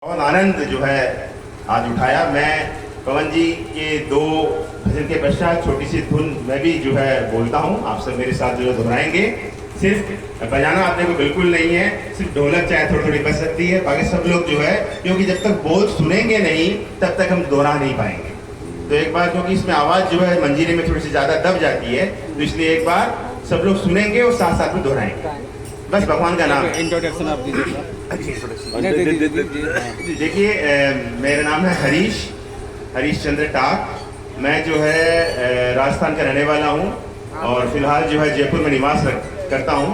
बहुत आनंद जो है आज उठाया। मैं पवन जी के दो भजन के पश्चात छोटी सी धुन मैं भी जो है बोलता हूँ, आप सब मेरे साथ जो है दोहराएंगे। सिर्फ बजाना आपने को बिल्कुल नहीं है, सिर्फ ढोलक चाहे थोड़ी थोड़ी बज सकती है, बाकी सब लोग जो है, क्योंकि जब तक बोल सुनेंगे नहीं तब तक हम दोहरा नहीं पाएंगे। तो एक बार, क्योंकि इसमें आवाज़ जो है मंजीरे में थोड़ी सी ज़्यादा दब जाती है, तो इसलिए एक बार सब लोग सुनेंगे और साथ साथ में दोहराएंगे। बस भगवान का नाम। इंट्रोडक्शन आप दीजिए। देखिए, मेरा नाम है हरीश चंद्र टाक। मैं जो है राजस्थान का रहने वाला हूँ और फिलहाल जो है जयपुर में निवास करता हूँ।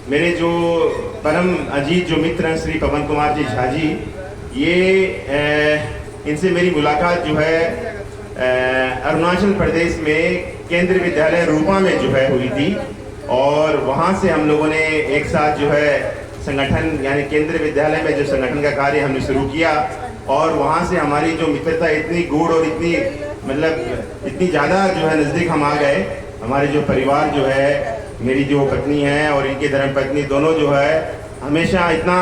मेरे जो परम अजीत जो मित्र हैं श्री पवन कुमार जी झा जी, ये इनसे मेरी मुलाकात जो है अरुणाचल प्रदेश में केंद्रीय विद्यालय रूपा में जो है हुई थी और वहाँ से हम लोगों ने एक साथ जो है संगठन यानी केंद्रीय विद्यालय में जो संगठन का कार्य हमने शुरू किया और वहाँ से हमारी जो मित्रता इतनी गूढ़ और इतनी मतलब इतनी ज़्यादा जो है नज़दीक हम आ गए। हमारे जो परिवार जो है, मेरी जो पत्नी है और इनकी धर्मपत्नी, दोनों जो है हमेशा इतना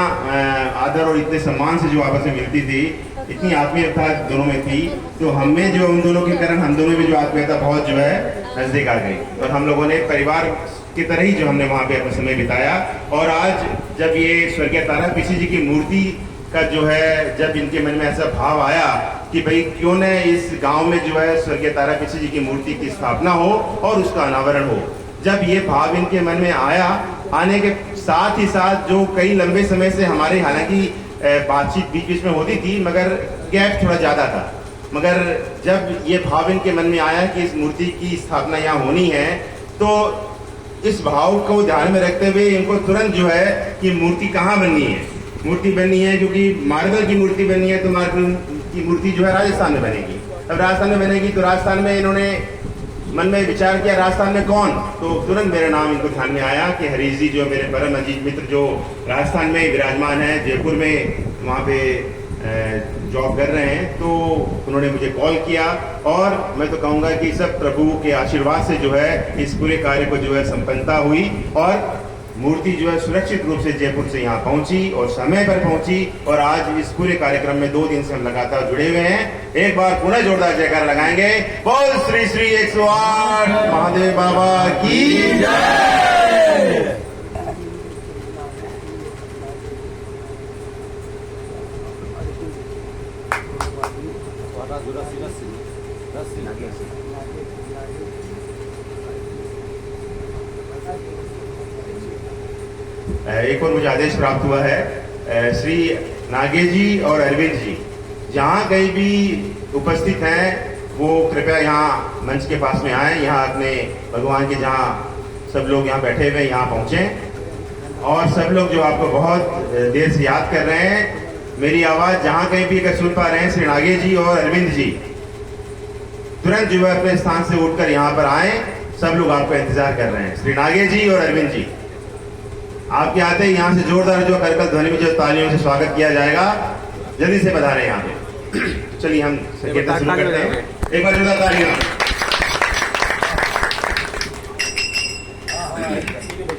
आदर और इतने सम्मान से जो आपस में मिलती थी, इतनी आत्मीयता दोनों में थी। तो हमें जो उन दोनों के कारण हम दोनों में जो आत्मीयता बहुत जो है नज़दीक आ गई और हम लोगों ने परिवार की तरह ही जो हमने वहाँ पे अपना समय बिताया। और आज जब ये स्वर्गीय तारा पीसी जी की मूर्ति का जो है, जब इनके मन में ऐसा भाव आया कि भाई क्यों न इस गांव में जो है स्वर्गीय तारा पीसी जी की मूर्ति की स्थापना हो और उसका अनावरण हो, जब ये भाव इनके मन में आया, आने के साथ ही साथ जो कई लंबे समय से हमारे हालांकि बातचीत बीच बीच में होती थी मगर गैप थोड़ा ज़्यादा था, मगर जब ये भाव इनके मन में आया कि इस मूर्ति की स्थापना यहाँ होनी है, तो इस भाव को ध्यान में रखते हुए इनको तुरंत जो है कि मूर्ति कहाँ बननी है, मूर्ति बननी है क्योंकि मार्बल की मूर्ति बननी है तो मार्बल की मूर्ति जो है राजस्थान में बनेगी। अब राजस्थान में बनेगी तो राजस्थान में इन्होंने मन में विचार किया राजस्थान में कौन, तो तुरंत मेरा नाम इनको ध्यान में आया कि हरीश जी जो मेरे परम अजीत मित्र जो राजस्थान में विराजमान है, जयपुर में वहाँ पे जॉब कर रहे हैं, तो उन्होंने मुझे कॉल किया और मैं तो कहूँगा कि सब प्रभु के आशीर्वाद से जो है इस पूरे कार्य को जो है संपन्नता हुई और मूर्ति जो है सुरक्षित रूप से जयपुर से यहाँ पहुँची और समय पर पहुँची और आज इस पूरे कार्यक्रम में 2 दिन से हम लगातार जुड़े हुए हैं। एक बार पुनः जोरदार जयकार लगाएंगे, बोल श्री श्री 108 महादेव बाबा की जय। एक और मुझे आदेश प्राप्त हुआ है, श्री नागेश जी और अरविंद जी जहाँ कहीं भी उपस्थित हैं वो कृपया यहाँ मंच के पास में आए, यहाँ अपने भगवान के जहाँ सब लोग यहाँ बैठे हुए यहाँ पहुँचें और सब लोग जो आपको बहुत देर से याद कर रहे हैं, मेरी आवाज़ जहाँ कहीं भी अगर सुन पा रहे हैं, श्री नागेश जी और अरविंद जी तुरंत जो है अपने स्थान से उठकर यहाँ पर आए, सब लोग आपका इंतजार कर रहे हैं। श्री नागेश जी और अरविंद जी आपके आते ही यहाँ से जोरदार जो करकल ध्वनि में जो तालियों से स्वागत किया जाएगा, जल्दी से बधारें यहाँ पे। चलिए हम संकीर्तन शुरू करते हैं, एक बार जोरदार तालियां।